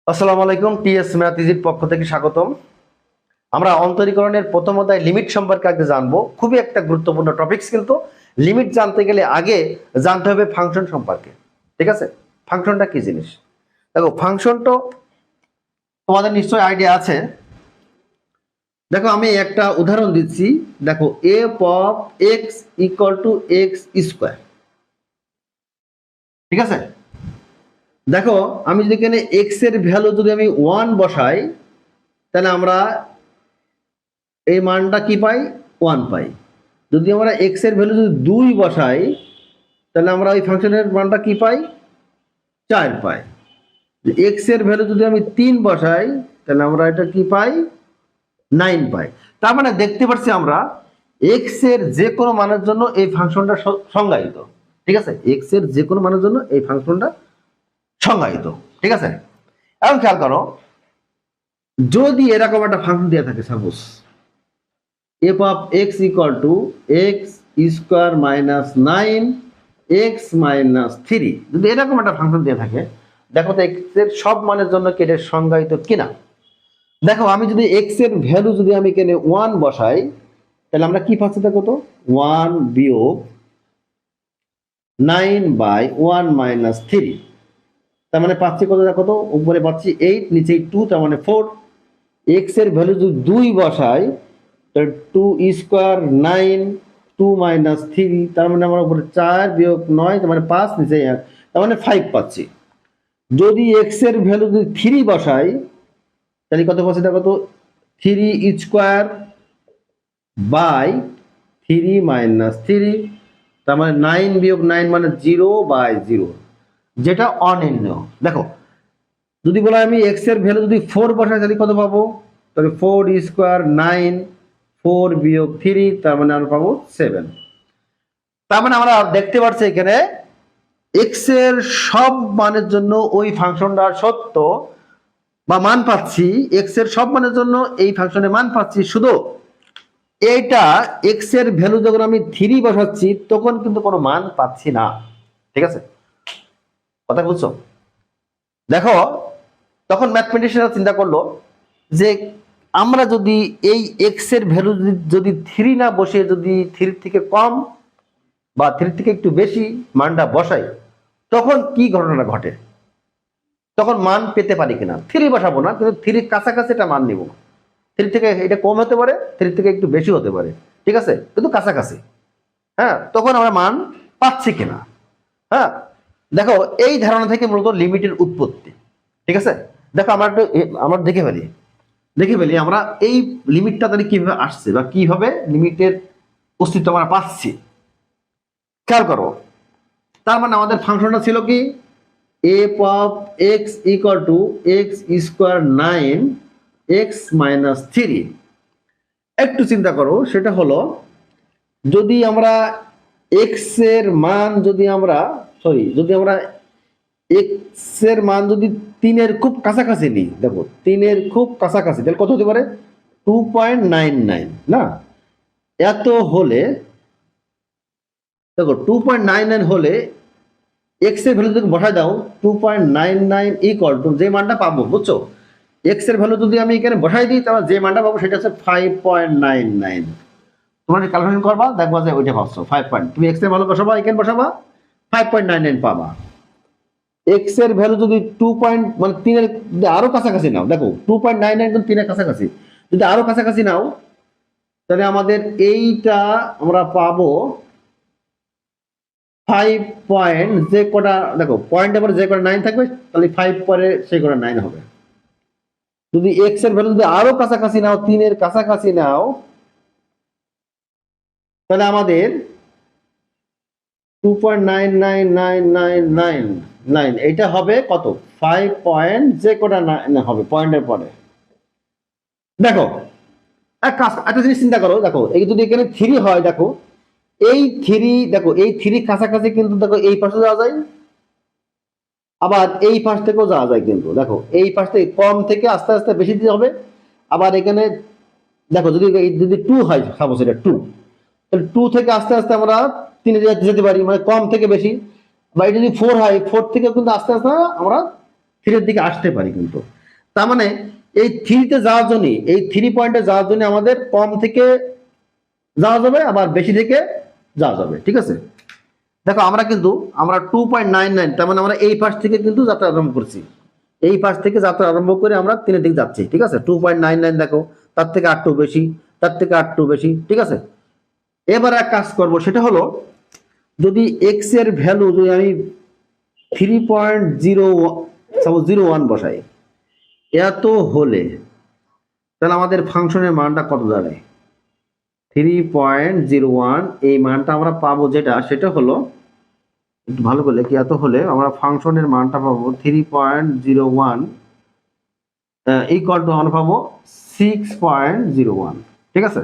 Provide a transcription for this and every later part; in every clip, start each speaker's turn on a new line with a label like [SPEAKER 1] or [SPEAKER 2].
[SPEAKER 1] আসসালামু আলাইকুম। T S math ইজির পক্ষ থেকে স্বাগতম। আমরা অন্তরীকরণের প্রথম অধ্যায় লিমিট সম্পর্কে আগে জানবো। খুবই একটা গুরুত্বপূর্ণ টপিকস, কিন্তু লিমিট জানতে গেলে আগে জানতে হবে ফাংশন সম্পর্কে। ঠিক আছে, ফাংশনটা কি জিনিস? দেখো, ফাংশনটা তোমাদের নিশ্চয়ই আইডিয়া আছে। দেখো, আমি একটা উদাহরণ দিচ্ছি। দেখো, F of x equal two x square. ঠিক আছে, দেখো আমি যদি এখানে এক্স এর ভ্যালু যদি আমি 1 বসাই, তাহলে আমরা এই মানটা কি পাই? 1 পাই। যদি আমরা এক্স এর ভ্যালু যদি 2 বসাই, তাহলে আমরা ওই ফাংশনের মানটা কি পাই? 4 পাই। এক্স এর ভ্যালু যদি আমি 3 বসাই, তাহলে আমরা এটা কি পাই? 9 পাই। তার মানে দেখতে পাচ্ছি আমরা এক্স এর যে কোনো মানের জন্য এই ফাংশনটা সংজ্ঞায়িত। ঠিক আছে, এক্স এর যে কোনো মানের জন্য এই ফাংশনটা সংজ্ঞায়িত। ঠিক আছে, এখন খেয়াল করো, যদি এরকম একটা ফাংশন দেওয়া থাকে, suppose f of x equal to x square minus 9 x minus 3, যদি এরকম একটা ফাংশন দিয়ে থাকে, দেখো তো x এর সব মানের জন্য কি এটা সংজ্ঞায়িত কিনা। দেখো, আমি যদি x এর ভ্যালু যদি আমি এখানে 1 বসাই, তাহলে আমরা কি পাচ্ছি? দেখো তো 1 বিয়োগ 9/1 মাইনাস 3, তার মানে পাচ্ছি কত? দেখো তো, উপরে পাচ্ছি 8, নিচে 2, তার মানে 4। x এর ভ্যালু যদি 2 বসাই, 2 স্কোয়ার 9, 2 মাইনাস 3, তার মানে আমার উপরে 4 বিয়োগ 9, তার মানে 5, নিচে 1, তার মানে 5 পাচ্ছি। যদি x এর ভ্যালু যদি 3 বসাই, তাহলে কত পাচ্ছি? দেখো তো, 3 স্কোয়ার বাই 3 মাইনাস 3, তার মানে 9 বিয়োগ 9 মানে 0/0, যেটা অনির্ণয়। দেখো, যদি বলা আমি x এর ভ্যালু যদি 4 বসাই, তাহলে কত পাবো? তাহলে 4 স্কোয়ার 9, 4 বিয়োগ 3, তার মানে আমরা পাবো 7। তার মানে আমরা দেখতে পাচ্ছি এখানে এক্স এর সব মানের জন্য ওই ফাংশনটা সত্য বা মান পাচ্ছি। এক্স এর সব মানের জন্য এই ফাংশনের মান পাচ্ছি, শুধু এইটা এক্স এর ভ্যালু যখন আমি 3 বসাচ্ছি, তখন কিন্তু কোনো মান পাচ্ছি না। ঠিক আছে, কথা বুঝছো? দেখো, তখন ম্যাথমেটিশিয়ানরা চিন্তা করলো যে আমরা যদি এই এক্স এর ভ্যালু যদি 3 না বসিয়ে যদি 3 থেকে কম বা 3 থেকে একটু বেশি মানটা বসাই, তখন কি ঘটনা ঘটে, তখন মান পেতে পারি কিনা। 3 বসাবো না, কিন্তু 3 কাছাকাছি একটা মান নিব। 3 থেকে এটা কম হতে পারে, 3 থেকে একটু বেশি হতে পারে, ঠিক আছে, কিন্তু কাছাকাছি। হ্যাঁ, তখন আমরা মান পাচ্ছি কিনা। হ্যাঁ, দেখো, এই ধারণা থেকে মূলত লিমিটের উৎপত্তি। ঠিক আছে, দেখো আমরা দেখে ফেলি আমরা এই লিমিটটা তাহলে কিভাবে আসছে বা কিভাবে লিমিটের অস্তিত্ব আমরা পাচ্ছি। খেয়াল করো, তার মানে আমাদের ফাংশনটা ছিল কি? f of x equal to x square 9 x minus 3। একটু চিন্তা করো, সেটা হলো যদি আমরা x এর মান যদি আমরা x এর মান যদি 3 এর খুব কাছাকাছি নিই, দেখো 3 এর খুব কাছাকাছি, তাহলে কত হতে পারে? 2.99 না? এত হলে দেখো 2.99 হলে এক্স এর ভ্যালু যদি বসায় দাও 2.99 ইকুয়াল টু যে মানটা পাবো, বুঝছো? এক্স এর ভ্যালু যদি আমি এখানে বসাই দিই, তাহলে যে মানটা পাবো সেটা হচ্ছে 5.99। তোমরা ক্যালকুলেশন করবা, দেখবা যে ওইটা পাচ্ছো 5 পয়েন্ট। তুমি এক্স এর ভ্যালু বসাবা, এখানে বসাবা, 5.99 পাবা। এক্স এর ভ্যালু যদি 2 পয়েন্ট মানে 3 এর আরো কাছাকাছি নাও, দেখো 2.99 কিন্তু 3 এর কাছাকাছি, যদি আরো কাছাকাছি নাও, তাহলে আমাদের এইটা আমরা পাবো 5 পয়েন্ট, যে কটা দেখো পয়েন্টের পরে যে কটা 9 থাকবে, তাহলে 5 পরে সেই কটা 9 হবে। যদি এক্স এর ভ্যালু যদি আরো কাছাকাছি নাও, 3 এর কাছাকাছি নাও, তাহলে আমাদের 2.99999 এটা হবে কত? 5 পয়েন্ট, যে কটা হবে পয়েন্টের পরে। দেখো, একটা জিনিস চিন্তা করো, দেখো এই যদি এখানে 3 হয়, দেখো এই 3, দেখো এই 3 কাছাকাছি, কিন্তু দেখো এই পাশে যাওয়া যায়, আবার এই পাশ থেকেও যাওয়া যায়, কিন্তু দেখো এই পাশ থেকে কম থেকে আস্তে আস্তে বেশি দিতে হবে। আবার এখানে দেখো যদি 2 হয়, সাপোজ এটা 2, তাহলে 2 থেকে আস্তে আস্তে আমরা 3 যেতে পারি, মানে কম থেকে বেশি। বা এটা যদি 4 হয়, 4 থেকে কিন্তু আস্তে আস্তে আমরা 3 দিকে আসতে পারি কিন্তু। তার মানে এই 3 তে যাওয়ার জন্য, এই 3 পয়েন্টে যাওয়ার জন্য আমাদের কম থেকে যাওয়া যাবে, আবার বেশি থেকে যাওয়া যাবে, ঠিক আছে। দেখো আমরা 2.99, তার মানে আমরা এই পাশ থেকে কিন্তু যাত্রা আরম্ভ করছি, এই পাশ থেকে যাত্রা আরম্ভ করে আমরা 3-এর দিকে যাচ্ছি, ঠিক আছে। 2.99 দেখো, তার থেকে 8 বেশি, তার থেকে 8 বেশি, ঠিক আছে। এবার এক কাজ করব, সেটা হলো যদি এক্স এর ভ্যালু যদি আমি 3.01 বসাই, এত হলে তাহলে আমাদের ফাংশনের মানটা কত দাঁড়ায়? 3.01, এই মানটা আমরা পাবো যেটা, সেটা হলো, একটু ভালো করে কি, এত হলে আমরা ফাংশনের মানটা পাবো 3.01 ইকুয়াল টু আমরা পাবো 6.01, ঠিক আছে।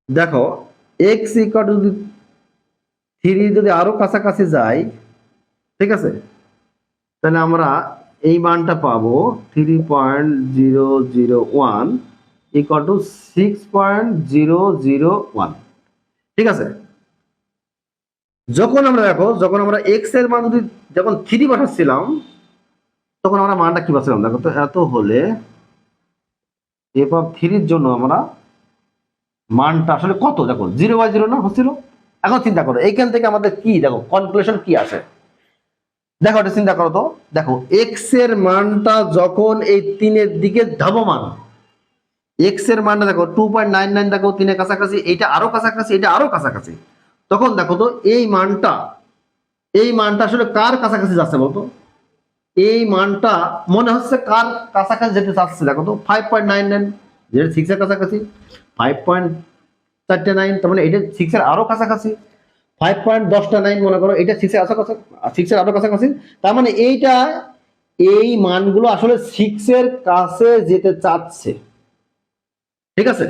[SPEAKER 1] দেখো এক্স ইকুয়াল টু যদি 3 যদি আরো কাছাকাছি যায়, ঠিক আছে, তাহলে আমরা এই মানটা পাবো 3.001 ইকুয়াল টু 6.001, ঠিক আছে। যখন আমরা এক্স এর মান যদি যখন 3 বসাচ্ছিলাম, তখন আমরা মানটা কি পাচ্ছিলাম দেখো তো, এত হলে এফ অফ 3 জন্য আমরা মানটা আসলে কত, দেখো 0/0 না হচ্ছিল। এখন চিন্তা করো এইখান থেকে আমাদের কি, দেখো কনক্লুশন কি আসে, দেখো এটা চিন্তা করো তো। দেখো এক্স এর মানটা যখন এই 3-এর দিকে ধাবমান, এক্স এর মানটা দেখো 2.99, দেখো 3-এর কাছাকাছি, এইটা আরো কাছাকাছি, এটা আরো কাছাকাছি, তখন দেখো তো এই মানটা আসলে কার কাছাকাছি যাচ্ছে বলতো? এই মানটা মনে হচ্ছে কার কাছাকাছি যেতে চাচ্ছে, দেখো তো 5.99, যেটা 6 এর কাছাকাছি, 5.39, তার মানে এটা 6 এর আরো কাছাকাছি, 5.9 মনে করো, এটা 6 এর আরো কাছাকাছি, তার মানে এই মানগুলো আসলে 6 এর কাছে যেতে চাচ্ছে, ঠিক আছে।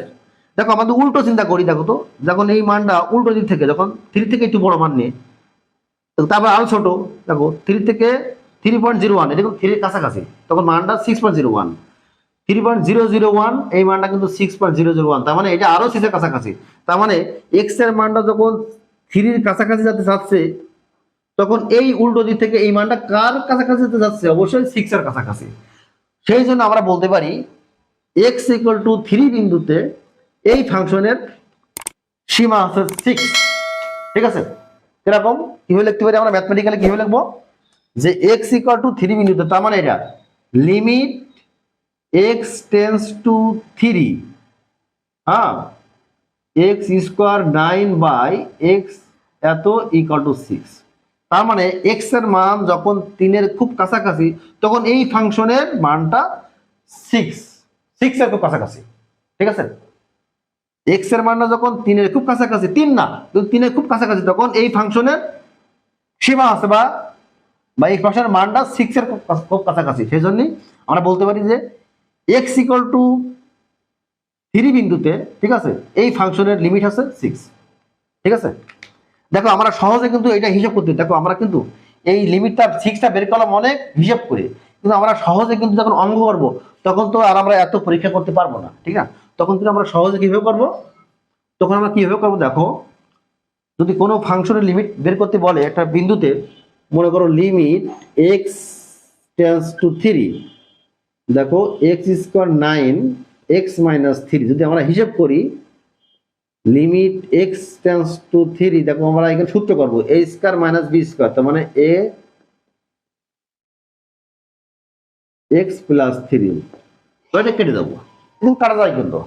[SPEAKER 1] দেখো আমাদের উল্টো চিন্তা করি, দেখো তো যখন এই মানটা উল্টো দিক থেকে, যখন 3 থেকে একটু বড় মান নিয়ে, তারপর আরো ছোট, দেখো 3 থেকে 3.01, এটা কিন্তু 3 এর কাছাকাছি, তখন মানটা 6.01, 3.001, এই মানটা কিন্তু 6.001, তার মানে এটা আরো 6 এর কাছাকাছি, তার মানে এক্স এর মানটা যখন 3 এর কাছাকাছি যেতে চাচ্ছে, তখন এই উল্টো দিক থেকে এই মানটা কার কাছাকাছি যেতে যাচ্ছে? অবশ্যই 6 এর কাছাকাছি। সেই জন্য আমরা বলতে পারি x ইকুয়াল টু 3 বিন্দুতে এই ফাংশনের সীমা আছে 6, ঠিক আছে। এরকম কিভাবে লিখতে পারি আমরা ম্যাথমেটিক্যালি, কিভাবে লিখবো যে x ইকুয়াল টু 3 বিন্দুতে, তার মানে এটা লিমিট x টেন্ডস টু 3, হ্যাঁ, x স্কয়ার 9/x এত ইকুয়াল টু 6, তার মানে x এর মান যখন 3-এর খুব কাছাকাছি, তখন এই ফাংশনের মানটা 6 এর খুব কাছাকাছি, ঠিক আছে। x এর মানটা যখন 3-এর খুব কাছাকাছি, 3 না কিন্তু 3-এর খুব কাছাকাছি, তখন এই ফাংশনের সীমা আছে বা এই ফাংশনের মানটা 6 এর খুব কাছাকাছি। সেই জন্য আমরা বলতে পারি যে x ইকুয়াল টু 3 বিন্দুতে, ঠিক আছে, এই ফাংশনের লিমিট আছে 6, ঠিক আছে। দেখো আমরা সহজে কিন্তু এটা হিসাব করতে, দেখো আমরা কিন্তু এই লিমিটটা 6টা বের করলাম অনেক হিসাব করে, কিন্তু আমরা সহজে কিন্তু যখন অঙ্ক করবো তখন তো আর আমরা এত পরীক্ষা করতে পারবো না, ঠিক না। তখন কিন্তু আমরা সহজে কিভাবে করবো, তখন আমরা কিভাবে করবো, দেখো যদি কোনো ফাংশনের লিমিট বের করতে বলে একটা বিন্দুতে, মনে করো লিমিট x টেন্ডস টু 3, দেখো x স্কয়ার 9 x মাইনাস 3, যদি আমরা হিসাব করি লিমিট x টেন্ডস টু 3, দেখো আমরা এখানে সূত্র করবো a square minus b square, তার মানে a x প্লাস 3, তো এটা কেটে দেবো, কিন্তু কাটা যায় কিন্তু,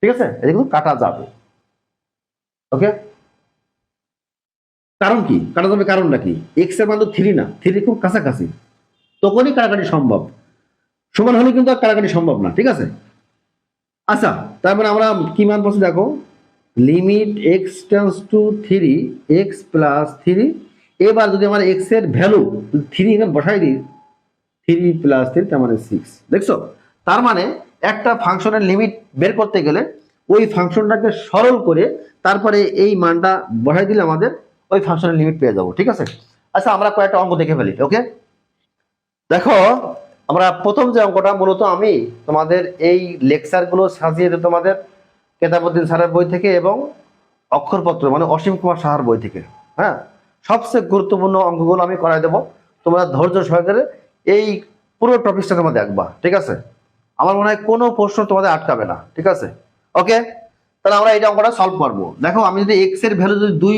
[SPEAKER 1] ঠিক আছে, এটা কিন্তু কাটা যাবে, ওকে। কারণ কি কাটা যাবে, কারণটা কি, x এর মান তো 3 না, 3 খুব কাছাকাছি, তখনই কাটাকাটি সম্ভব, সমান হলে কিন্তু আর কাটাকাটি সম্ভব না, ঠিক আছে। আচ্ছা, তার মানে আমরা কি মান পাচ্ছি, দেখো limit x tends two 3 x plus 3, এবার যদি আমরা x এর ভ্যালু 3 এখানে বসাই দিই, 3 প্লাস 3 তার মানে 6, দেখছো। তার মানে একটা ফাংশনের লিমিট বের করতে গেলে ওই ফাংশনটাকে সরল করে তারপরে এই মানটা বসাই দিলে আমাদের ওই ফাংশনের লিমিট পেয়ে যাবো, ঠিক আছে। আচ্ছা আমরা কয়েকটা অঙ্ক দেখে ফেলি, ওকে। দেখো আমরা প্রথম যে অঙ্কটা, মূলত আমি তোমাদের এই লেকচারগুলো সাজিয়ে দিই তোমাদের কেতাবউদ্দিন স্যারের বই থেকে এবং অক্ষরপত্র মানে অসীম কুমার সাহার বই থেকে, হ্যাঁ, সবচেয়ে গুরুত্বপূর্ণ অঙ্কগুলো আমি করাই দেবো। তোমরা ধৈর্য সহকারে এই পুরো টপিকটা তোমরা দেখবা, ঠিক আছে? আমার মনে হয় কোনো প্রশ্ন তোমাদের আটকাবে না, ঠিক আছে? ওকে, তাহলে আমরা এই অঙ্কটা সলভ করবো। দেখো আমি যদি এক্স এর ভ্যালু যদি 2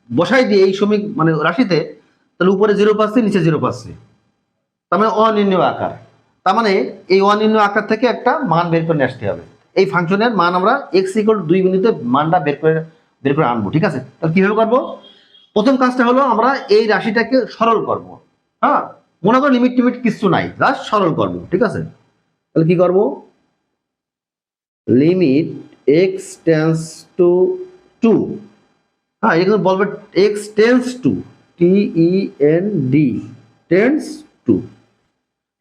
[SPEAKER 1] বসাই দিই এই মানে রাশিতে, তাহলে উপরে 0 পাচ্ছি, নিচে 0 পাচ্ছি, তার মানে অনির্ণয় আকার। তার মানে এই অনির্ণয় আকার থেকে একটা মান বের করে নিয়ে আসতে হবে। এই ফাংশনের মান আমরা x = 2 বিন্দুতে মানটা বের করে আনবো, ঠিক আছে? তাহলে কিভাবে করবো? প্রথম কাজটা হলো আমরা এই রাশিটাকে সরল করব। হ্যাঁ, মনে করো লিমিট টিমিট কিছু নাই, জাস্ট সরল করব, ঠিক আছে? তাহলে কি করব? লিমিট x টেন্ডস টু 2, হ্যাঁ এখানে বলবে x tends two, TEND, tends to,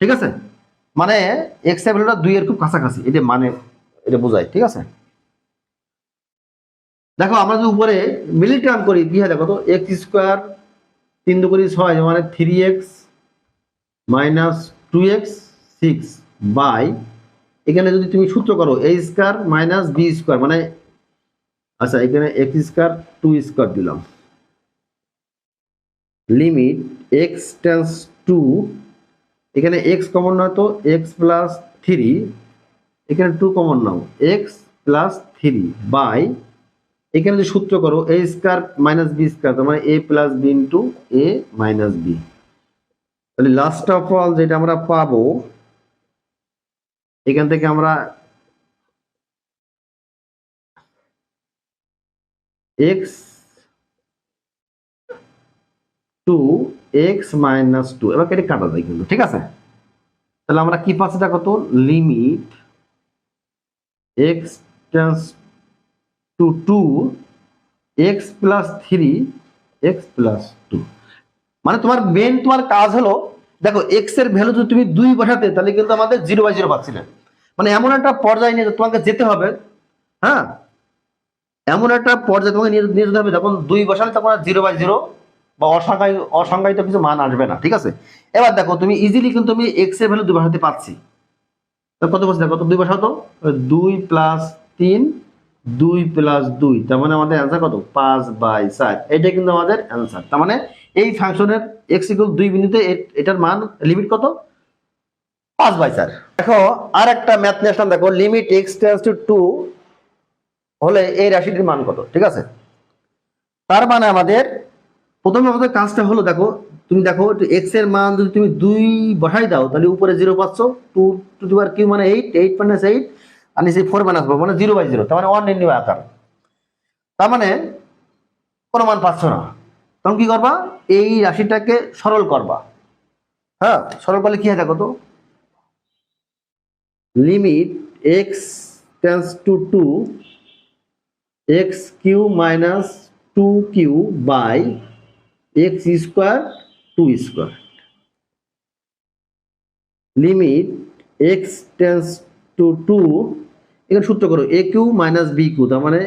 [SPEAKER 1] ঠিক আছে? মানে x এর ভ্যালুটা 2 এর খুব কাছাকাছি, এটা মানে এটা বোঝায়, ঠিক আছে? দেখো আমরা যদি উপরে মিডল টার্ম করি কি হয় দেখো তো, x² 3 2 6 মানে 3x - 2x 6 বাই, এখানে যদি তুমি সূত্র করো a² - b² মানে, আচ্ছা এখানে x² 2² দিলাম, লিমিট x টেন্ডস টু, এখানে x কমন নয় তো x + 3, এখানে 2 কমন নাও x + 3 বাই, এখানে যদি সূত্র করো a² - b² তার মানে a + b * a - b। তাহলে লাস্ট অফ অল যেটা আমরা পাবো এখান থেকে আমরা x টু x - 2 এবার কেটে কাটা যায় কিন্তু, ঠিক আছে? তাহলে আমরা কি পাচ্ছি দেখো তো, limit x tends to 2 x + 3 x + 2, মানে তোমার কাজ হলো দেখো x এর ভ্যালু যদি তুমি 2 বসাতে তাহলে কিন্তু আমাদের 0/0 পাচ্ছিলে, মানে এমন একটা পর্যায়ে নিয়ে তোমাকে যেতে হবে। হ্যাঁ, এমন একটা পর্যায়ে তোমাকে নিয়ে যেতে হবে যখন 2 বসালে তখন 0/0 বা অসংজ্ঞায়িত কিছু মান আসবে না, ঠিক আছে? এবার দেখো তুমি ইজিলি কিন্তু আমি x এর ভ্যালু 2 বসাতে পারছি। কত বসে দেখো তো, 2 বসাও তো, 2 + 3 2 + 2 তার মানে আমাদের অ্যান্সার কত, 5/4। এটা কিন্তু আমাদের অ্যান্সার। তার মানে এই ফাংশনের x = 2 বিন্দুতে এটার মান লিমিট কত, 5/4। দেখো আর একটা ম্যাথ নিয়ে আসলাম, দেখো লিমিট x টেন্ডস টু 2 হলে এই রাশিটির মান কত, ঠিক আছে? তার মানে আমাদের প্রথমে আমাদের কাজটা হলো দেখো, তুমি দেখো x এর মান যদি তুমি 2 বসাই দাও তাহলে উপরে 0 পাচ্ছ, 2^3 মানে 8, 8 - 8 আর নিচে 4 - 4 মানে 0/0, তার মানে অনির্ণয় আকার। তার মানে কোনো মান পাচ্ছ না, তখন কি করবা, এই রাশিটাকে সরল করবা। হ্যাঁ, সরল করলে কি হয় দেখো তো, limit x tends to 2 x³ - 2q by x² 2², limit x tends to 2, এখানে সূত্র করো aq - bq তার মানে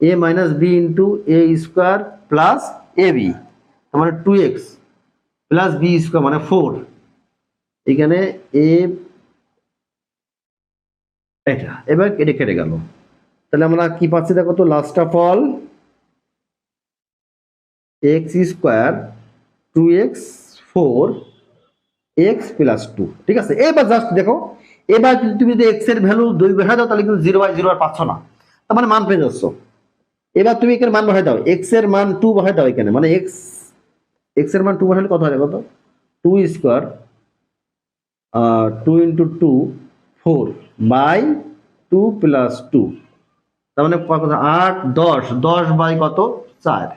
[SPEAKER 1] a - b * a² plus ab, তার মানে 2x প্লাস b² মানে 4, এখানে a, এটা এবার কেটে কেটে গেল। তাহলে আমরা কি পাচ্ছি দেখো তো, last of all x² 2x 4 x + 2, ঠিক আছে? এবার জাস্ট দেখো, এবার তুমি যদি x এর ভ্যালু 2 বসাই দাও তাহলে কিন্তু 0/0 আর পাচ্ছ না, তার মানে মান পেয়ে যাচ্ছ। এবার তুমি এখানে মান বসাই দাও, x এর মান 2 বসাই দাও এখানে, মানে x এর মান 2 বসালে কত হয় কত, 2² 2 × 2 4 বাই 2 + 2, তার মানে কত, 8 10 10 বাই কত 4,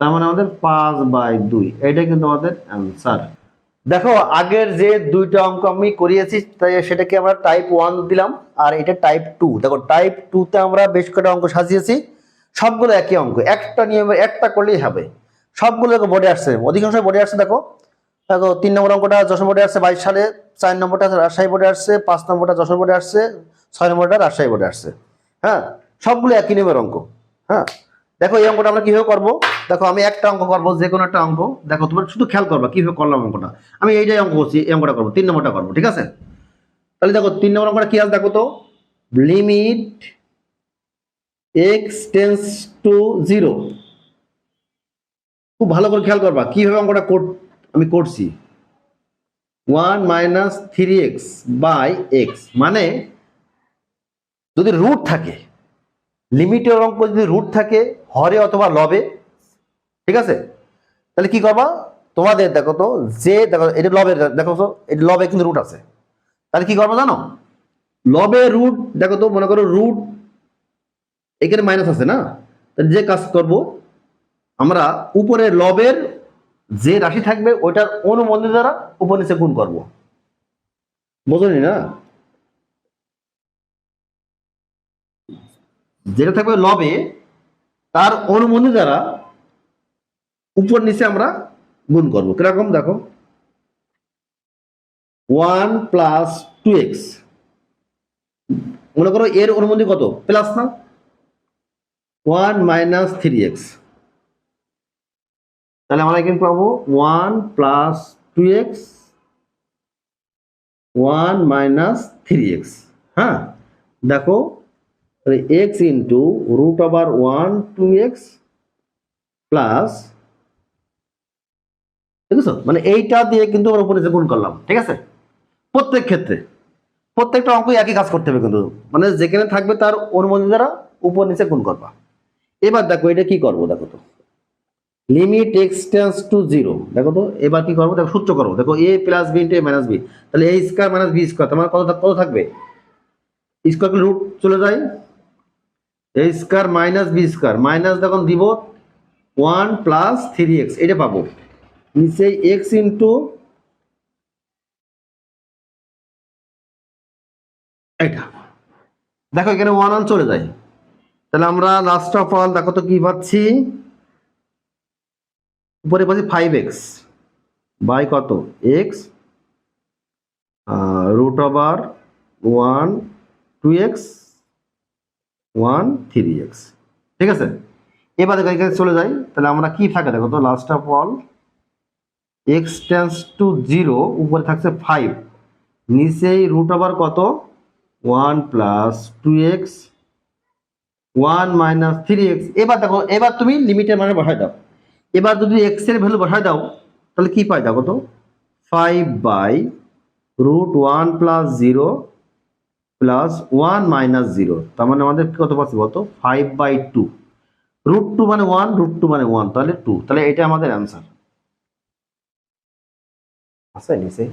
[SPEAKER 1] তার মানে আমাদের 5/2, এটাই কিন্তু আমাদের অ্যান্সার। দেখো আগের যে 2টা অঙ্ক আমি করিয়েছি তাই সেটাকে আমরা টাইপ 1 দিলাম, আর এটা টাইপ 2। দেখো টাইপ 2 তে আমরা বেশ কটা অঙ্ক সাজিয়েছি, সবগুলো একই অঙ্ক, একটা নিয়মে একটা করলেই হবে। সবগুলো বোর্ডে আসছে, অধিকাংশ বোর্ডে আসছে। দেখো দেখো 3 নম্বর অঙ্কটা যশোর বোর্ডে আসছে 22 সালে, 4 নম্বরটা রাজশাহী বোর্ডে আসছে, 5 নম্বরটা যশোর বোর্ডে আসছে, 6 নম্বরটা রাজশাহী বোর্ডে আসছে। হ্যাঁ, সবগুলো একই নিয়মের অঙ্ক। হ্যাঁ, দেখো এই অঙ্কটা আমরা কিভাবে করবো, দেখো আমি একটা অঙ্ক করবো, যে কোনো একটা অঙ্ক, দেখো তোমার শুধু খেয়াল করবা কিভাবে করলাম অঙ্কটা। আমি এইটাই অঙ্ক করছি, এই অঙ্কটা করবো, 3 নম্বরটা করবো, ঠিক আছে? তাহলে দেখো 3 নম্বর অঙ্কটা কি আছে দেখো তো, লিমিট x টেন্ডস টু 0 খুব ভালো করে খেয়াল করবা কিভাবে অঙ্কটা আমি করছি। 1 মাইনাস 3x বাই এক্স, মানে যদি রুট থাকে, লিমিটের অঙ্ক যদি রুট থাকে হরে অথবা লবে, ঠিক আছে, তাহলে কি করবা তোমাদের দেখো তো, যে দেখো এটা লবের, দেখো তো এটা লবে কিন্তু রুট আছে, তাহলে কি করবো জানো, লবে রুট দেখো তো, মনে করো রুট এখানে মাইনাস আছে না, তাহলে যে কাজ করব আমরা উপরে লবের যে রাশি থাকবে ওইটার অনুমতি দ্বারা উপর নিচে গুণ করব, বোঝনি না, যেটা থাকবে লবে তার অনুমতি দ্বারা উপর নিচে আমরা গুণ করব। কিরকম দেখো, 1 প্লাস 2x, মনে করো এর অনুমতি কত প্লাস না, 1 মাইনাস 3x, তাহলে আমরা এখানে পাবো 1 প্লাস 2x 1 মাইনাস 3x। হ্যাঁ দেখো x into root over 1 2x plus, দেখেছো মানে এইটা দিয়ে কিন্তু আমরা উপরে গুণ করলাম, ঠিক আছে, প্রত্যেক ক্ষেত্রে প্রত্যেকটা অঙ্ক একই কাজ করতে হবে কিন্তু, মানে যেখানে থাকবে তার অনুমতি দ্বারা উপর নিচে গুণ করবা। এবার দেখো এটা কি করবো, দেখো তো লিমিট এক্স টেন্স টু 0, দেখো তো এবার কি করবো, দেখো সূত্র করবো, দেখো a plus b into a minus b, তাহলে a square minus b square, তোমার কত কত থাকবে, স্কয়ার রুট চলে যায়, a square minus b square, minus যখন দিব 1 প্লাস 3x এটা পাবো, নিচে x ইন্টু এটা, দেখো এখানে 1 1 চলে যায়, তাহলে আমরা লাস্ট অফ অল দেখো তো কি পাচ্ছি, উপরে পাচ্ছি 5x বাই কত x root over 1 2x 1 3x, ঠিক আছে। এবার দেখো এখানে চলে যাই, তাহলে আমরা কি থাকে দেখো তো last of all x tends two 0, উপরে থাকছে 5, নিচেই রুট ওভার কত 1 প্লাস 2x 1 মাইনাস 3x। এবার দেখো এবার তুমি লিমিটের মানে বসাই দাও, এবার যদি x এর ভ্যালু বসাই দাও তাহলে কি পাই দেখো তো 5 by root 1 plus 0 plus 1 minus 0, তার মানে আমাদের কত পাচ্ছি বলতো 5 বাই 2, রুট 2 মানে 1, রুট 2 মানে 1, তাহলে 2, তাহলে এটা আমাদের অ্যান্সার আছে নিচে।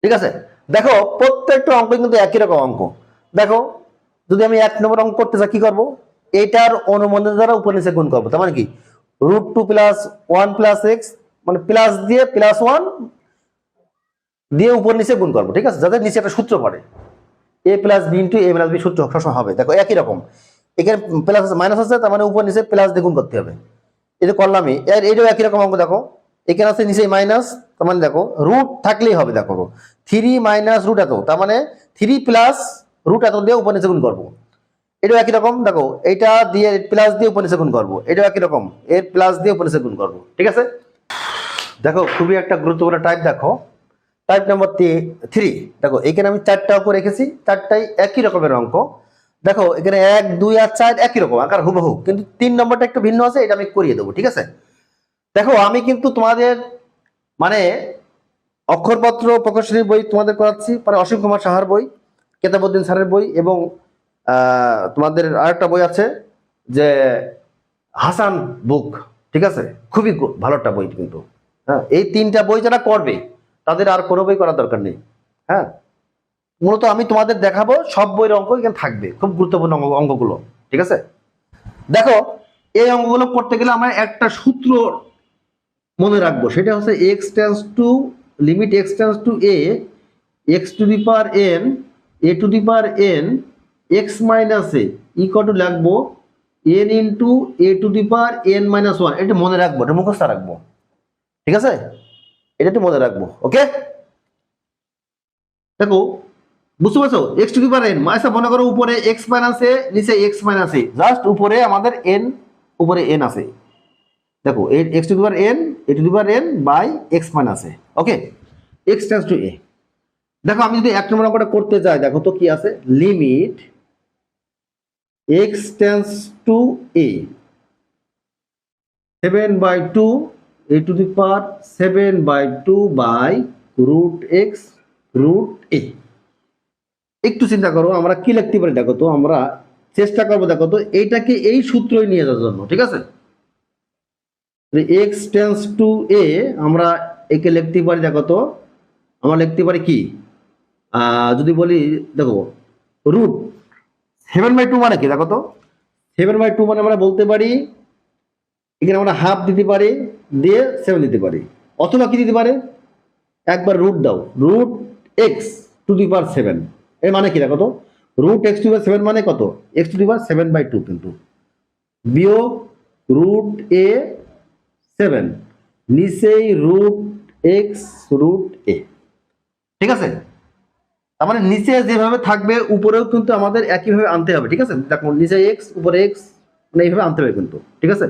[SPEAKER 1] ঠিক আছে, দেখো প্রত্যেকটা অঙ্ক কিন্তু একই রকম অঙ্ক। দেখো যদি আমি 1 নম্বর অঙ্ক করতে চাই কি করব, এটার অনুমতি দ্বারা উপর নিচে গুণ করবো, তার মানে কি রুট 2 প্লাস 1 প্লাস এক্স, মানে প্লাস দিয়ে প্লাস 1 দিয়ে উপর নিচে গুণ করবো, ঠিক আছে, যাতে নিচে একটা সূত্র পড়ে a plus b into a plus b, সূত্র সবসময় হবে। দেখো একই রকম, এখানে প্লাস মাইনাস আছে, তার মানে উপর নিচে প্লাস দিয়ে গুণ করতে হবে, এটা করলামই। এটাও একই রকম অঙ্ক, দেখো এখানে আছে নিচে মাইনাস, তার মানে দেখো রুট থাকলেই হবে, দেখো 3 মাইনাস রুট এত, তার মানে 3 প্লাস রুট এত দিয়ে উপর নিচে গুণ করবো, এটাও একই রকম, দেখো এটা দিয়ে প্লাস দিয়ে উপর নিচে গুণ করবো, এটাও একই রকম এর প্লাস দিয়ে উপর নিচে গুণ করবো, ঠিক আছে। দেখো খুবই একটা গুরুত্বপূর্ণ টাইপ, দেখো টাইপ নাম্বার 3, দেখো এখানে আমি 4টা অঙ্ক রেখেছি, 4টাই একই রকমের অঙ্ক। দেখো এখানে 1 2 আর 4 একই রকম আকার হুবহু, কিন্তু 3 নম্বরটা একটু ভিন্ন আছে, এটা আমি করিয়ে দেবো, ঠিক আছে। দেখো আমি কিন্তু তোমাদের মানে অক্ষরপত্র প্রকাশনীর বই তোমাদের করাচ্ছি, মানে অসীম কুমার সাহার বই, কেতাবউদ্দিন স্যারের বই, এবং তোমাদের আরেকটা বই আছে যে হাসান বুক, ঠিক আছে, খুবই ভালো একটা বই কিন্তু। হ্যাঁ এই 3টা বই যারা করবে তাদের আর কোনো বই করার দরকার নেই। হ্যাঁ মূলত আমি তোমাদের দেখাবো সব বইয়ের অঙ্ক এখানে থাকবে, খুব গুরুত্বপূর্ণ অঙ্কগুলো, ঠিক আছে। দেখো এই অঙ্কগুলো করতে গেলে আমরা একটা সূত্র মনে রাখবো, সেটা হচ্ছে x tends to limit x tends to a x to the power n a to the power n x minus a equal to লিখবো n into a to the power n minus 1, এটা মনে রাখবো, এটা মুখস্থ রাখবো, ঠিক আছে, এটা একটু মনে রাখবো, ওকে। দেখো বুঝতে পারছো, x to the power n minus, মনে করো উপরে এক্স মাইনাস এ নিচে এক্স মাইনাস এ, জাস্ট উপরে আমাদের এন, উপরে এন আছে, দেখো x to the power n a to the power n by x minus a, okay, x tends to a. দেখো আমি যদি 1 নম্বর অঙ্কটা করতে যাই, দেখো তো কি আছে, limit x tends to a 7/2 a to the power 7/2 by root x root a. একটু চিন্তা করো আমরা কি লিখতে পারি, দেখো তো আমরা চেষ্টা করবো, দেখো তো এইটাকে এই সূত্রই নিয়ে যাওয়ার জন্য, ঠিক আছে। এক্স টেন্স টু এ আমরা একে লিখতে পারি, দেখো তো আমরা লিখতে পারি কি, যদি বলি দেখো রুট 7/2 মানে কি, দেখো তো 7/2 মানে আমরা বলতে পারি এখানে আমরা হাফ দিতে পারি, দিয়ে 7 দিতে পারি, অথবা কি দিতে পারে একবার রুট দাও, রুট এক্স টু দি পাওয়ার 7। এর মানে কি দেখো তো, রুট এক্স টু দি পাওয়ার 7 মানে কত, এক্স টু দি পাওয়ার 7/2 কিন্তু, বিয়োগ রুট এ 7, নিচেই রুট এক্স রুট এ, ঠিক আছে। তার মানে নিচে যেভাবে থাকবে উপরেও কিন্তু আমাদের একইভাবে আনতে হবে, ঠিক আছে। দেখো নিচে এক্স উপরে এক্স, মানে এইভাবে আনতে হবে কিন্তু, ঠিক আছে।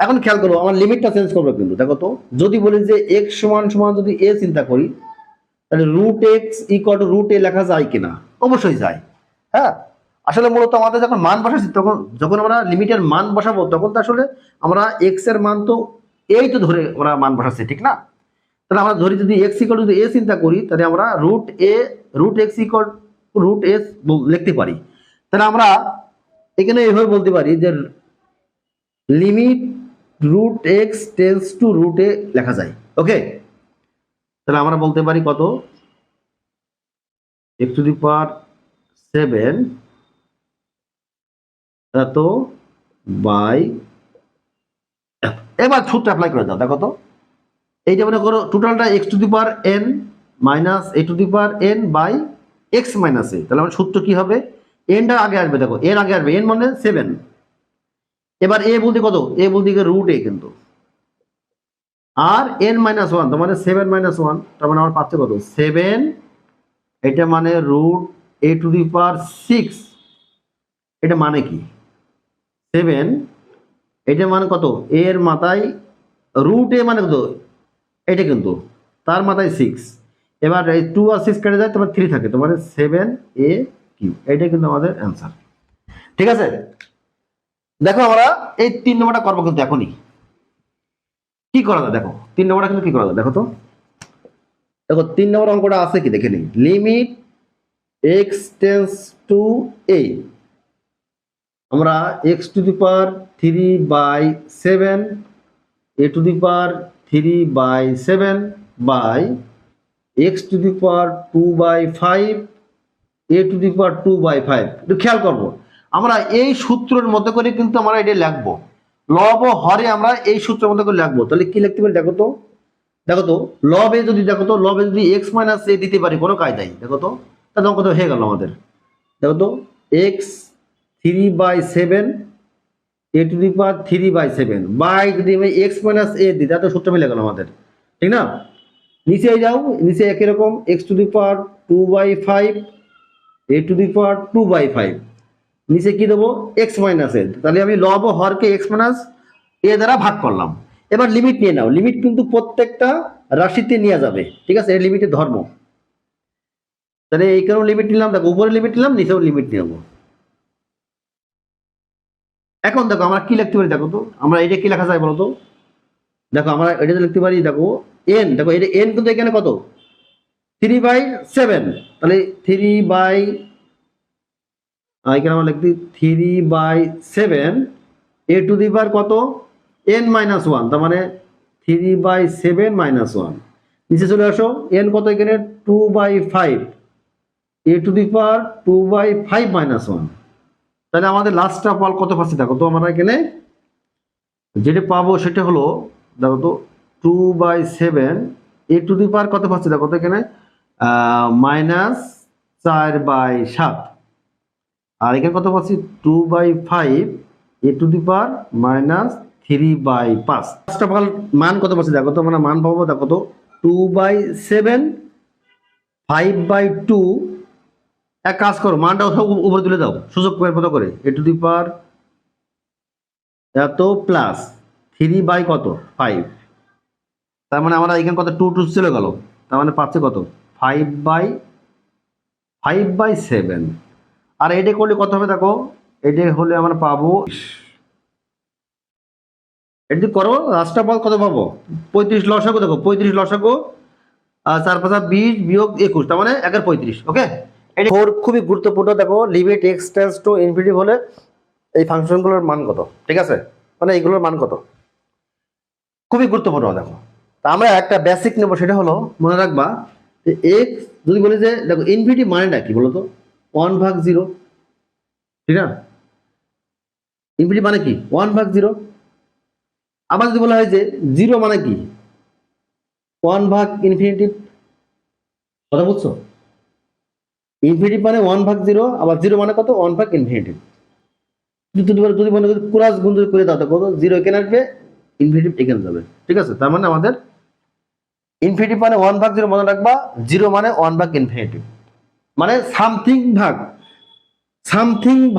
[SPEAKER 1] এখন খেয়াল করো আমার লিমিটটা চেঞ্জ করবো কিন্তু, দেখো তো যদি বলি যে এক্স সমান সমান যদি এ চিন্তা করি, তাহলে root x equal to root a লেখা যায় কিনা, অবশ্যই যায়। হ্যাঁ, আসলে মূলত আমাদের যখন মান বসাচ্ছি তখন, যখন আমরা লিমিটের মান বসাবো তখন তো আসলে আমরা এক্স এর মান তো এই তো ধরে আমরা মান বসাচ্ছি, ঠিক না। তাহলে আমরা ধরি যদি এক্স ইকুয়াল টু এ চিন্তা করি, তাহলে আমরা root x equal root s লিখতে পারি। তাহলে আমরা এখানে এইভাবে বলতে পারি যে limit root x tends to root a লেখা যায়, ওকে। তাহলে আমরা বলতে পারি কত, এক্স টু দি পাওয়ার 7 এত বাই, এবার সূত্র অ্যাপ্লাই করে দাও, দেখো তো এইটা মনে করো টোটালটা x to the power n minus a to the power n by x minus a. তাহলে আমার সূত্র কি হবে, এনটা আগে আসবে, দেখো এন আগে আসবে, এন মানে 7, এবার এ বলতে কত, এ বলতে রুট এ কিন্তু, আর এন মাইনাস 1 তার মানে 7 - 1, তার মানে আমার পাচ্ছে কত 7, এটা মানে রুট এ টু দি পাওয়ার 6, এটা মানে কি 7, এটা মানে কত, এর মাথায় রুট এ মানে কত, এটা কিন্তু তার মাথায় 6, এবার এই 2 আর 6 কেটে যায়, তোমার 3 থাকে, তোমার 7a কিউ, এটা কিন্তু আমাদের অ্যান্সার, ঠিক আছে। দেখো আমরা এই 3 নম্বরটা করবো কিন্তু এখনই, কি করা যায় দেখো 3 নম্বরটা কিন্তু কি করা যায়, দেখো তো দেখো 3 নম্বর অঙ্কটা আছে কি দেখে নিই, limit x tends to a, আমরা x to the power 3/7 A to the power 3/7 by x to the power 2/5 a to the power 2/5। একটু খেয়াল করবো আমরা এই সূত্রের মতো করে কিন্তু আমরা এটা লিখবো, লব ও হরে আমরা এই সূত্রের মতো করে লিখবো। তাহলে কি লিখতে পারি দেখো তো, দেখো তো লবে যদি, দেখো তো লবে যদি এক্স মাইনাস এ দিতে পারি কোনো কায়দায়, দেখো তো তাহলে অঙ্ক তো হয়ে গেল আমাদের। দেখো তো x 3/7 A to the power 3/7 by যদি আমি এক্স মাইনাস এ দিই, তাহলে সূত্র মিলে গেল আমাদের, ঠিক না। নিচে যাও, নিচে একই রকম x to the power 2/5 a to the power 2/5, নিচে কি দেবো এক্স মাইনাস এ, তাহলে আমি লব ও হরকে এক্স মাইনাস এ দ্বারা ভাগ করলাম। এবার লিমিট নিয়ে নাও, লিমিট কিন্তু প্রত্যেকটা রাশিতে নিয়ে যাবে, ঠিক আছে, এর লিমিটের ধর্ম। তাহলে এইখানেও লিমিট নিলাম, দেখো উপরে লিমিট নিলাম, নিচেও লিমিট নিয়ে নেবো। এখন দেখো আমরা কি লিখতে পারি, দেখো তো আমরা এটা কি লেখা যায় বলো তো, দেখো আমরা এটা লিখতে পারি, দেখো এন, দেখো এটা এন কিন্তু এখানে কত 3/7, তাহলে 3 এখানে আমরা লিখতে 3/7 এ টু দি পাওয়ার কত n-1, তার মানে 3/7 - 1, নিচে চলে আসো n কত এখানে 2/5 এ টু দি পাওয়ার 2/5 - 1, তাহলে আমাদের লাস্টটা পাল কত পাচ্ছি দেখো তো, আমরা এখানে যেটা পাবো সেটা হলো দেখো তো 2/7 এ টু দি পাওয়ার কত পাচ্ছি দেখো তো এখানে -4/7, আর এখানে কত পাচ্ছি 2/5 এ টু দি পাওয়ার -3/5, লাস্টটা পাল মান কত পাচ্ছি দেখো তো, আমরা মান পাবো দেখো তো 2/7 5/2, এক কাজ করো মানটা উপরে তুলে দাও সুযোগ মতো করে, এ টু দি পাওয়ার এত প্লাস 3 কত 5, তার মানে আমরা এখানে কত 2 চলে গেল, তার মানে পাচ্ছে কত 5/7, আর এটা করলে কত হবে দেখো, এটা হলে আমরা পাবো, এটা করো লাস্টটা বল কত পাবো, 35 লসাগু, দেখো 35 লসাগু 4×5 বিয়োগ 21, তার মানে 1/35। ওকে, এটা খুবই গুরুত্বপূর্ণ। দেখো limit x tends to infinity হলে এই ফাংশনগুলোর মান কত, ঠিক আছে, মানে এইগুলোর মান কত, খুবই গুরুত্বপূর্ণ। দেখো তা আমরা একটা বেসিক নেব, সেটা হলো মনে রাখবা যে এক্স যদি বলি যে দেখো ইনফিনিটি মানেটা কি বলতো, 1/0, ঠিক না, ইনফিনিটি মানে কি 1/0। আবার যদি বলা হয় যে 0 মানে কি 1/ইনফিনিটি, কথা বুঝছো, ইনফিনিটি মানে 1/0, আবার 0 মানে কত 1/ইনফিনিটি। যদি মনে করি ক্রস গুণ যদি করে দাও তো কত, 0 এখানে আসবে, ইনফিনিটি এখানে যাবে, ঠিক আছে। তার মানে আমাদের ইনফিনিটি মানে 1/0 মনে রাখবা, 0 মানে 1/ইনফিনিটি, মানে সামথিং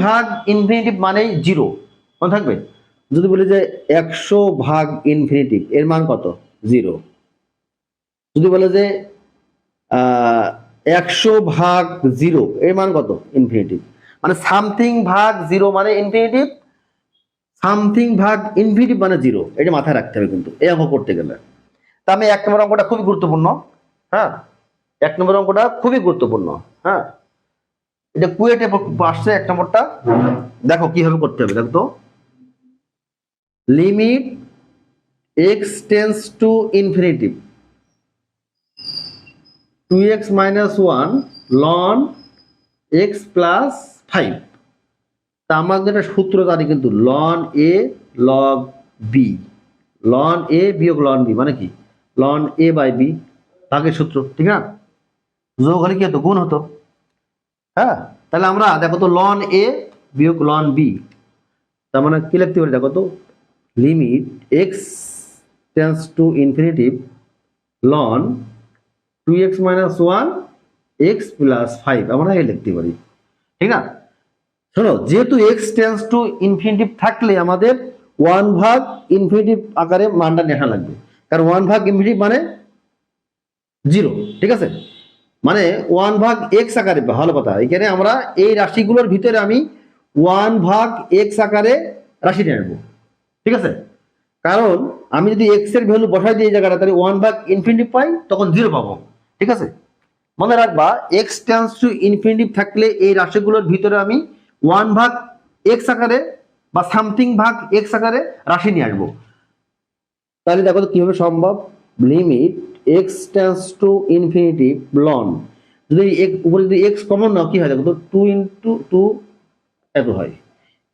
[SPEAKER 1] ভাগ ইনফিনিটি মানে 0 মনে থাকবে। যদি বলি যে 100/ইনফিনিটি এর মান কত 0, যদি বলে যে 100/0 এর মান কত ইনফিনিটি, মানে সামথিং ভাগ 0 মানে ইনফিনিটি, সামথিং ভাগ ইনফিনিটি মানে 0, এটা মাথায় রাখতে হবে কিন্তু এই অঙ্ক করতে গেলে। তা আমি 1 নম্বর অঙ্কটা খুবই গুরুত্বপূর্ণ, হ্যাঁ 1 নম্বর অঙ্কটা খুবই গুরুত্বপূর্ণ, হ্যাঁ এটা কুয়েটে আসছে 1 নম্বরটা। দেখো কিভাবে করতে হবে, দেখো তো, limit x tends to infinity 2x - 1 ln x + 5। তা আমাদের একটা সূত্র জানি কিন্তু, ln a log b, ln a বিয়োগ ln b মানে কি ln a/b, ভাগের সূত্র, ঠিক না, যোগ হলে কি হতো গুণ হতো, হ্যাঁ। তাহলে আমরা দেখো তো ln a বিয়োগ ln b, তার মানে কি লিখতে পারি দেখো তো, limit x tends to infinity ln 2x - 1 x + 5 আমরা এই লিখতে পারি, ঠিক না। শোনো, যেহেতু x টেন্স টু ইনফিনিটি থাকলে আমাদের 1/ইনফিনিটি আকারে মানটা লেখা লাগবে, কারণ 1/ইনফিনিটি মানে 0, ঠিক আছে, মানে 1/x আকারে। ভালো কথা, এখানে আমরা এই রাশিগুলোর ভিতরে আমি 1/x আকারে রাশি নিয়ে নেবো, ঠিক আছে, কারণ আমি যদি x এর ভ্যালু বসাই দিই এই জায়গাটা, তাহলে 1/ইনফিনিটি পাই, তখন 0 পাবো, ঠিক আছে। মনে রাখবা x টেন্স টু ইনফিনিটি থাকলে এই রাশিগুলোর ভিতরে আমি 1/x আকারে বা সামথিং ভাগ x আকারে রাশি নিয়ে আসবো। তাহলে দেখো তো কিভাবে সম্ভব, limit x tends to infinity ln, যদি উপরে যদি x কমন নাও কি হয় দেখো তো, 2 × 2 এত হয়,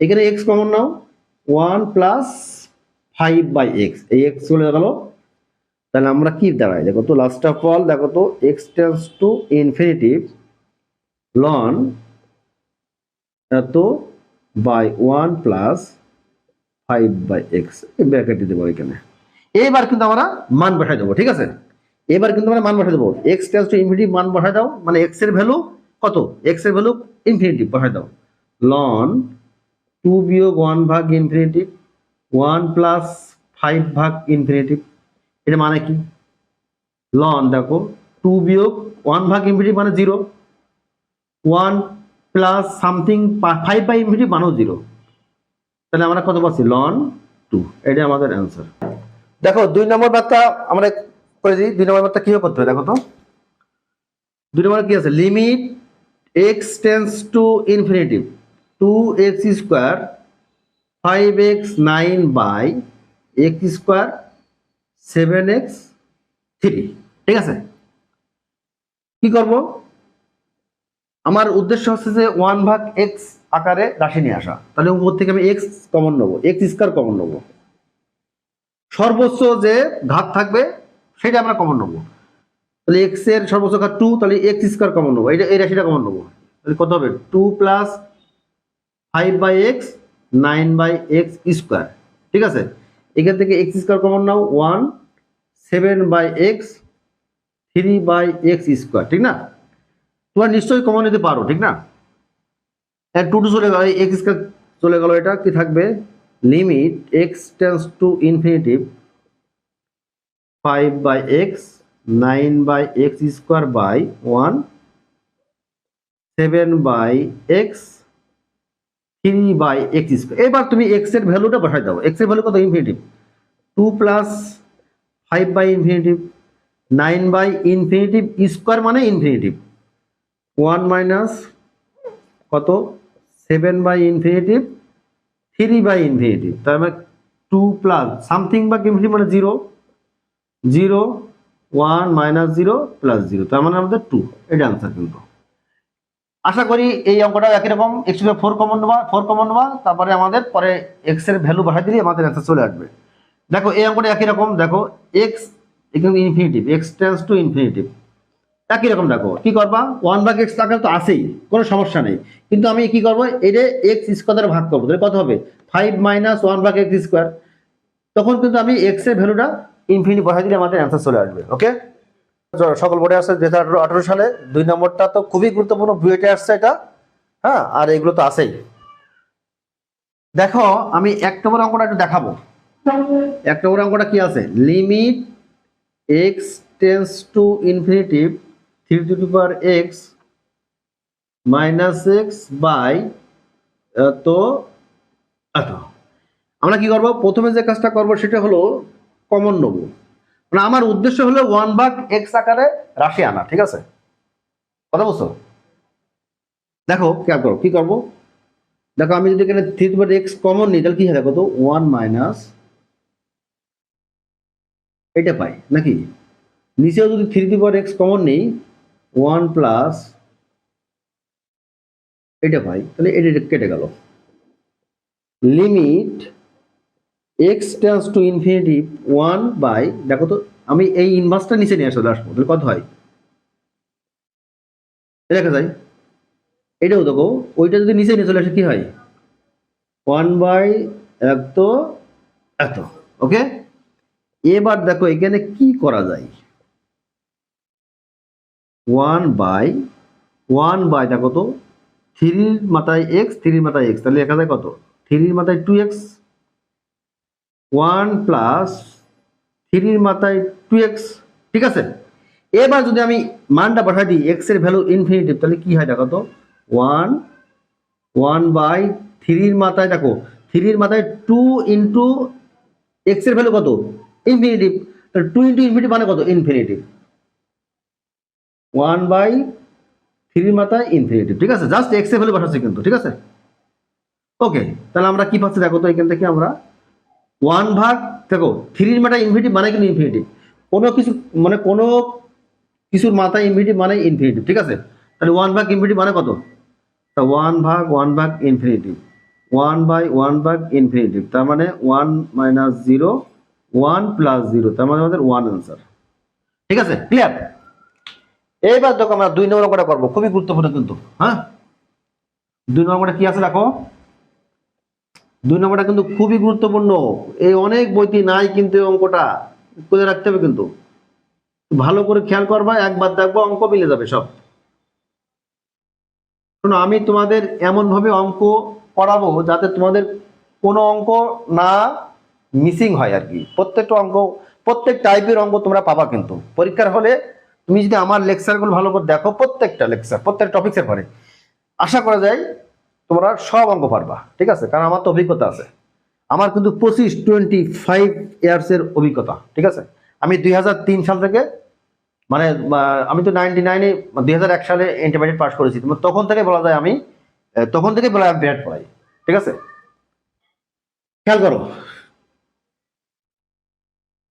[SPEAKER 1] এখানে x কমন নাও 1 + 5/x, এই x চলে গেল, তাহলে আমরা কি দাঁড়াই দেখো তো, লাস্ট অফ অল দেখো তো, x tends to infinity ln এত বাই 1 + 5/x, ব্র্যাকেট দিতে পারি এখানে। এবার কিন্তু আমরা মান বসাই দেবো, ঠিক আছে, এবার কিন্তু আমরা মান বসাই দেবো, x টেন্স টু ইনফিনিটি মান বসাই দাও, মানে x এর ভ্যালু কত, x এর ভ্যালু ইনফিনিটি বসাই দাও, ln 2 বিয়োগ 1/ইনফিনিটি 1 + 5/ইনফিনিটি, এটা মানে কি, ln দেখো 2 বিয়োগ 1/ইনফিনিটি মানে 0, 1 প্লাস সামথিং 5/ইনফিনিটি মানেও 0, তাহলে আমরা কত পাচ্ছি ln 2, এটা আমাদের অ্যান্সার। দেখো 2 নম্বর ব্যাখ্যা আমরা করে দিই, 2 নম্বর ব্যাখ্যা কিভাবে করতে হবে দেখো তো, 2 নম্বরে কি আছে, limit x tends to infinity 2x² 5x 9/x², 7x 3, ঠিক আছে। কি করব, আমার উদ্দেশ্য হচ্ছে যে 1/x আকারে রাশি নিয়ে আসা, তাহলে উপর থেকে আমি x কমন নেবো, x² কমন নেবো, সর্বোচ্চ যে ঘাত থাকবে সেটা আমরা কমন নেবো, তাহলে x এর সর্বোচ্চ ঘাত 2, তাহলে x² কমন নেবো, এই রাশিটা কমন নেবো, তাহলে কত হবে 2 + 5/x 9/x², ঠিক আছে। এখান থেকে x² কমন নাও 1, 7/x 3/x², ঠিক না, তোমরা নিশ্চয়ই কমন নিতে পারো, ঠিক না। 2 চলে গেল, x² চলে গেল, এটা কি থাকবে, limit x tends to infinity 5/x 9/x² 7/x 3/x²। এবার তুমি x এর ভ্যালুটা বসাই দাও। x এর ভ্যালু কত? ইনফিনিটিভ। 2 প্লাস 5/ইনফিনিটিভ 9/ইনফিনিটিভ স্কোয়ার মানে ইনফিনিটিভ 1 মাইনাস কত 7/ইনফিনিটিভ 3/ইনফিনিটিভ, তার মানে 2 প্লাস সামথিং বা ইনফিনিটিভ মানে 0 0 1 মাইনাস 0 প্লাস 0, তার মানে আমাদের 2। এটা আনসার। কিন্তু আশা করি এই অঙ্কটাও একই রকম। x এর 4 কমন নেবা, তারপরে আমাদের পরে x এর ভ্যালু বসাই দিলে আমাদের অ্যান্সার চলে আসবে। দেখো এই অঙ্কটা একই রকম। দেখো x এখানে infinitive, x tends to infinitive, একই রকম। দেখো কি করবা, 1/x টাকা তো আছেই, কোনো সমস্যা নেই। কিন্তু আমি কি করবো, এটা x স্কোয়ার দ্বারা ভাগ করবো, তাহলে কত হবে 5 মাইনাস 1/x²। তখন কিন্তু আমি x এর ভ্যালুটা ইনফিনিটি বসাই দিলে আমাদের অ্যান্সার চলে আসবে। ওকে, সকল বোর্ডে আসছে 2018 সালে 2 নম্বরটা তো খুবই গুরুত্বপূর্ণ, বুয়েটে আসছে এটা। হ্যাঁ, আর এগুলো তো আছেই। দেখো আমি 1 নম্বর অঙ্কটা একটু দেখাবো। 1 নম্বর অঙ্কটা কি আছে, limit x tends to infinity 3x minus x by তো এত। আমরা কি করব, প্রথমে যে কাজটা করব সেটা হলো কমন নেব। মানে আমার উদ্দেশ্য হলো 1/x আকারে রাশি আনা, ঠিক আছে? কথা বুঝছো? দেখো খেয়াল করো কি করব। দেখো আমি যদি এখানে 3x কমন নিই তাহলে কি হয়, দেখো তো 1 মাইনাস এটা পাই নাকি, নিচেও যদি 3x কমন নিই 1 প্লাস এটা পাই, তাহলে এটা কেটে গেল। Limit x tends to infinity 1 by, দেখো তো আমি এই ইনভার্সটা নিচে নিয়ে আসলে আসবো, তাহলে কত হয় দেখা যায়। এটাও দেখো ওইটা যদি নিচে নিয়ে চলে আসে কি হয় 1/এত এত। ওকে, এবার দেখো এখানে কি করা যায়, 1/1 দেখো তো 3 মাথায় x 3 মাথায় x, তাহলে লেখা যায় কত 3 মাথায় 2x 1 প্লাস 3 মাথায় 2x, ঠিক আছে? এবার যদি আমি মানটা পাঠাই দিই x এর ভ্যালু ইনফিনিটিভ, তাহলে কি হয় দেখো তো 1/3 মাথায় দেখো 3 মাথায় 2 ইন্টু x এর ভ্যালু কত ইনফিনিটিভ, তাহলে 2 ইন্টু ইনফিনিটিভ মানে কত ইনফিনিটিভ 1/3 মাথায় ইনফিনিটিভ, ঠিক আছে? জাস্ট x এর ভ্যালু বসাচ্ছি কিন্তু, ঠিক আছে? ওকে, তাহলে আমরা কি পাচ্ছি দেখো তো, এখান থেকে আমরা 1 ভাগ দেখো 3 মাথায় ইনফিনিটিভ মানে কিন্তু ইনফিনিটিভ, কোনো কিছু মানে কোনো কিছুর মাথায় ইনফিনিটিভ মানে ইনফিনিটিভ, ঠিক আছে? তাহলে 1 ভাগ ইনফিনিটিভ মানে কত, তা 1 ভাগ ইনফিনিটিভ 1/1 ইনফিনিটিভ, তার মানে 1 মাইনাস 0 1 প্লাস 0, তার মানে আমাদের 1 আনসার, ঠিক আছে? ক্লিয়ার? এইবার দেখো আমরা 2 নম্বর অঙ্কটা করবো, খুবই গুরুত্বপূর্ণ কিন্তু। হ্যাঁ, 2 নম্বর অঙ্কটা কি আছে দেখো, 2 নম্বরটা কিন্তু খুবই গুরুত্বপূর্ণ। এই অনেক বইতে নাই কিন্তু এই অঙ্কটা করে রাখতে হবে, কিন্তু ভালো করে খেয়াল করবা, একবার দেখবো অঙ্ক মিলে যাবে সব। শোনো, আমি তোমাদের এমন ভাবে অঙ্ক পড়াবো যাতে তোমাদের কোনো অঙ্ক না মিসিং হয় আর কি। প্রত্যেকটা অঙ্ক, প্রত্যেক টাইপের অঙ্ক তোমরা পাবা কিন্তু পরীক্ষার হলে। তুমি যদি আমার লেকচারগুলো ভালো করে দেখো, প্রত্যেকটা লেকচার প্রত্যেক টপিক্সের পরে, আশা করা যায় তোমরা সব অঙ্ক পারবা, ঠিক আছে? কারণ আমার তো অভিজ্ঞতা আছে, আমার কিন্তু 25 ইয়ার্সের অভিজ্ঞতা, ঠিক আছে? আমি 2003 সাল থেকে মানে আমি তো 99-এ 2001 সালে ইন্টারমিডিয়েট পাস করেছি, তখন থেকে বলা যায় আমি তখন থেকে বলা বিরাট পড়াই, ঠিক আছে? খেয়াল করো,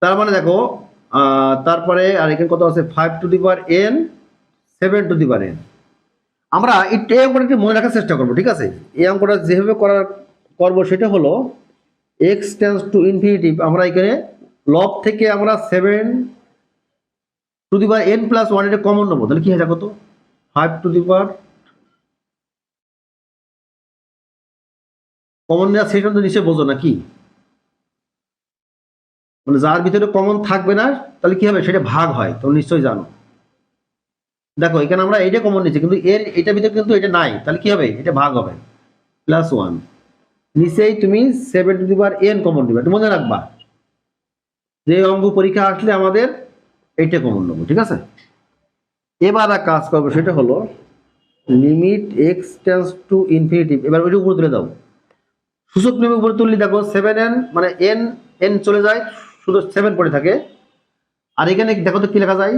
[SPEAKER 1] তার মানে দেখো তারপরে আর এখানে কত আছে 5^n 7^n। আমরা এই অঙ্কটা একটু মনে রাখার চেষ্টা করবো, ঠিক আছে? এই অঙ্কটা যেভাবে করবো সেটা হলো x টেন্ডস টু ইনফিনিটিভ, আমরা এখানে লব থেকে আমরা 7^n প্লাস 1 এটা কমন নেবো, তাহলে কি হয় দেখো তো 5 কমন নেওয়া সেটা তো নিশ্চয়ই বোঝো নাকি, মানে যার ভিতরে কমন থাকবে না তাহলে কি হবে সেটা ভাগ হয়, তো নিশ্চয়ই জানো। দেখো এখানে আমরা এটা কমন নিচ্ছি কিন্তু এর এটা ভিতরে কিন্তু এটা নাই, তাহলে কি হবে এটা ভাগ হবে +1, নিচেই তুমি 7^n কমন দিবে। একটু মনে রাখবা যে অঙ্ক পরীক্ষা আসলে আমাদের এইটা কমন নেবো, ঠিক আছে। এবার আর কাজ করবো সেটা হলো limit x tends two infinitive, এবার ওইটা উপরে তুলে দাও। সূচক নিয়মের উপরে তুললে দেখো 7n মানে এন এন চলে যায়, শুধু 7 পড়ে থাকে। আর এখানে দেখো তো কি লেখা যায়,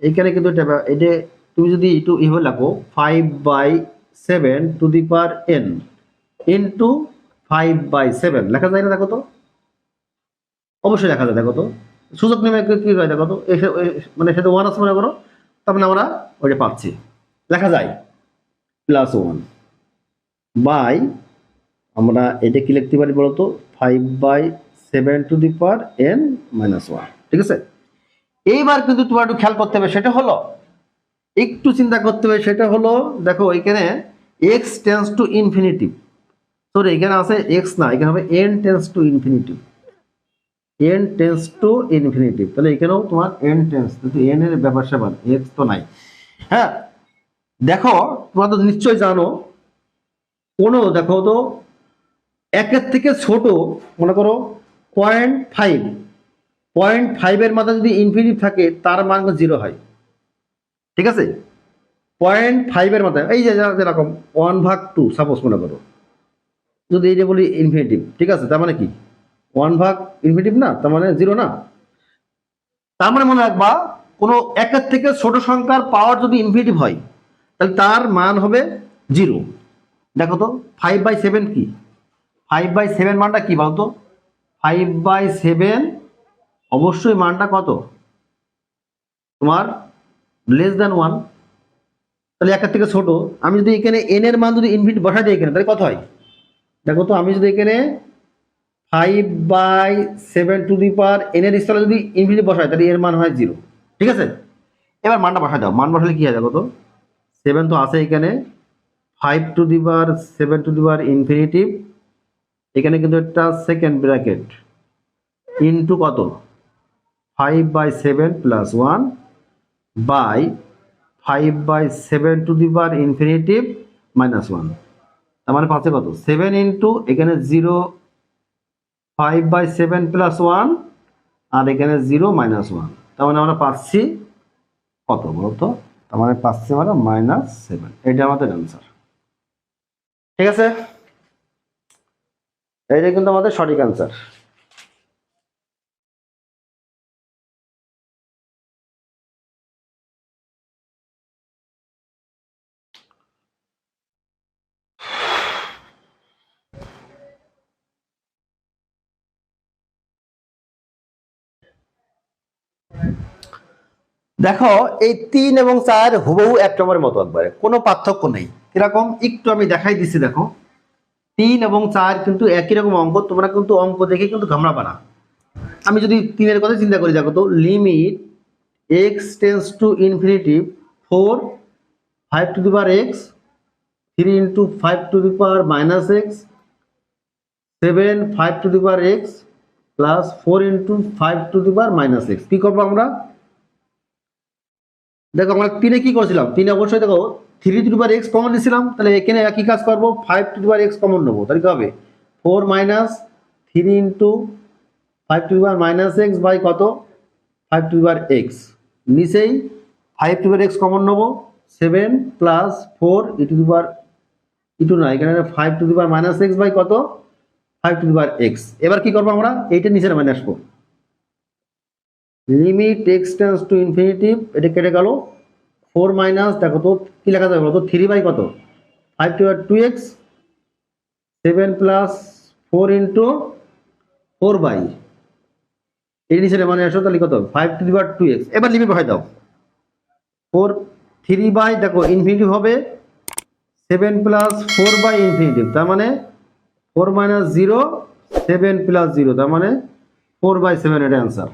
[SPEAKER 1] এখানে কিন্তু এটা তুমি যদি একটু এভাবে লেখো 5/7 to the power n into 5/7 লেখা যায় না? দেখো তো, অবশ্যই লেখা যায়। দেখো তো সূচক নিয়মে কি হয় দেখো তো, মানে সেটা 1 আছে মনে করো, তার মানে আমরা ওইটা পাচ্ছি, লেখা যায় +1 বাই, আমরা এটা কি লিখতে পারি বলতো, 5/7 টু দি পাওয়ার n - 1, ঠিক আছে। এইবার কিন্তু তোমার একটু খেয়াল করতে হবে, সেটা হলো একটু চিন্তা করতে হবে, সেটা হলো দেখো এখানে x tends two infinitive, sorry এখানে আছে x না, এখানে হবে n tends to infinitive, n tends to infinitive, তাহলে এখানেও তোমার n টেন্স, কিন্তু n এর ব্যাপার স্যাপার x তো নাই। হ্যাঁ দেখো তোমরা তো নিশ্চয়ই জানো, কোনো দেখো তো একের থেকে ছোট মনে করো 0.5 এর মাথা যদি ইনফিনিটিভ থাকে তার মান 0 হয়, ঠিক আছে। 0.5 এর মাথায় এই যে যেরকম 1/2 সাপোজ মনে করো, যদি এইটা বলি ইনফিনিটিভ, ঠিক আছে, তার মানে কি 1/2 ইনফিনিটিভ না, তার মানে 0 না। তার মানে মনে রাখবা কোনো একের থেকে ছোট সংখ্যার পাওয়ার যদি ইনফিনিটিভ হয় তাহলে তার মান হবে 0। দেখো তো 5/7 কি, 5/7 মানটা কি বলতো, 5/7 অবশ্যই মানটা কত তোমার <1, তাহলে একের থেকে ছোট। আমি যদি এখানে n এর মান যদি ইনফিনিটি বসাই দিই এখানে, তাহলে কত হয় দেখো তো, আমি যদি এখানে 5/7 টু দি পাওয়ার n এর স্থলে যদি ইনফিনিটি বসাই তাহলে এর মান হয় 0, ঠিক আছে। এবার মানটা বসাই দাও, মান বসালে কি হয় দেখো তো, 7 তো আছে এখানে, 5 to the power 7 two the power infinitive, এখানে কিন্তু একটা সেকেন্ড ব্র্যাকেট ইনটু কত 5/7 + 1 by 5/7 to the power infinity -1, তার মানে পাচ্ছে কত 7 ইন্টু এখানে 0 5/7 + 1 আর এখানে 0 -1, তার মানে আমরা পাচ্ছি কত বলতো, তার মানে পাচ্ছি আমরা -7, এটা আমাদের অ্যান্সার, ঠিক আছে। এইটা কিন্তু আমাদের সঠিক অ্যান্সার। দেখো এই 3 এবং 4 হুবহু 1 নম্বরের মতো, একবারে কোনো পার্থক্য নেই। কিরকম একটু আমি দেখাই দিচ্ছি, দেখো 3 এবং 4 কিন্তু একই রকম অঙ্ক, তোমরা কিন্তু অঙ্ক দেখে কিন্তু ঘামড়াবা না। আমি যদি 3 এর কথা চিন্তা করি, দেখো তো limit x tends two infinitive 4 5 to the power x 3 into 5 to the power -x 7 5 to the power x plus 4 into 5 to the power -x। কি করবো আমরা, দেখো আমরা 3 কি করেছিলাম, 3 অবশ্যই দেখো 3 to the power x common নিয়েছিলাম, তাহলে এখানে একই কাজ করবো, 5 to the power x common নেবো, তাহলে কি হবে 4 - 3 into 5 to the power -x by কত 5 টু দি পাওয়ার x, নিচেই 5 to the power x common নেবো 7 প্লাস 4 ই টু দি পাওয়ার ইটু না, এখানে 5 to the power -x by কত 5 টু দি পাওয়ার x। এবার কি করবো আমরা, এইটা নিচে নামাই আসবো, limit x tends two infinitive, এটা কেটে গেল 4 মাইনাস, দেখো তো কি লেখা যাবে বলতো 3 বাই কত 5 to the power 2x 7 plus 4 into 4 by, এর নিচে নামাই আসো, তাহলে কত 5 টু দি পাওয়ার 2x। এবার লিমিট বসাই দাও 4 3 বাই, দেখো ইনফিনিটিভ হবে 7 প্লাস 4 বাই ইনফিনিটিভ, তার মানে 4 - 0 7 + 0, তার মানে 4/7 এটা অ্যান্সার।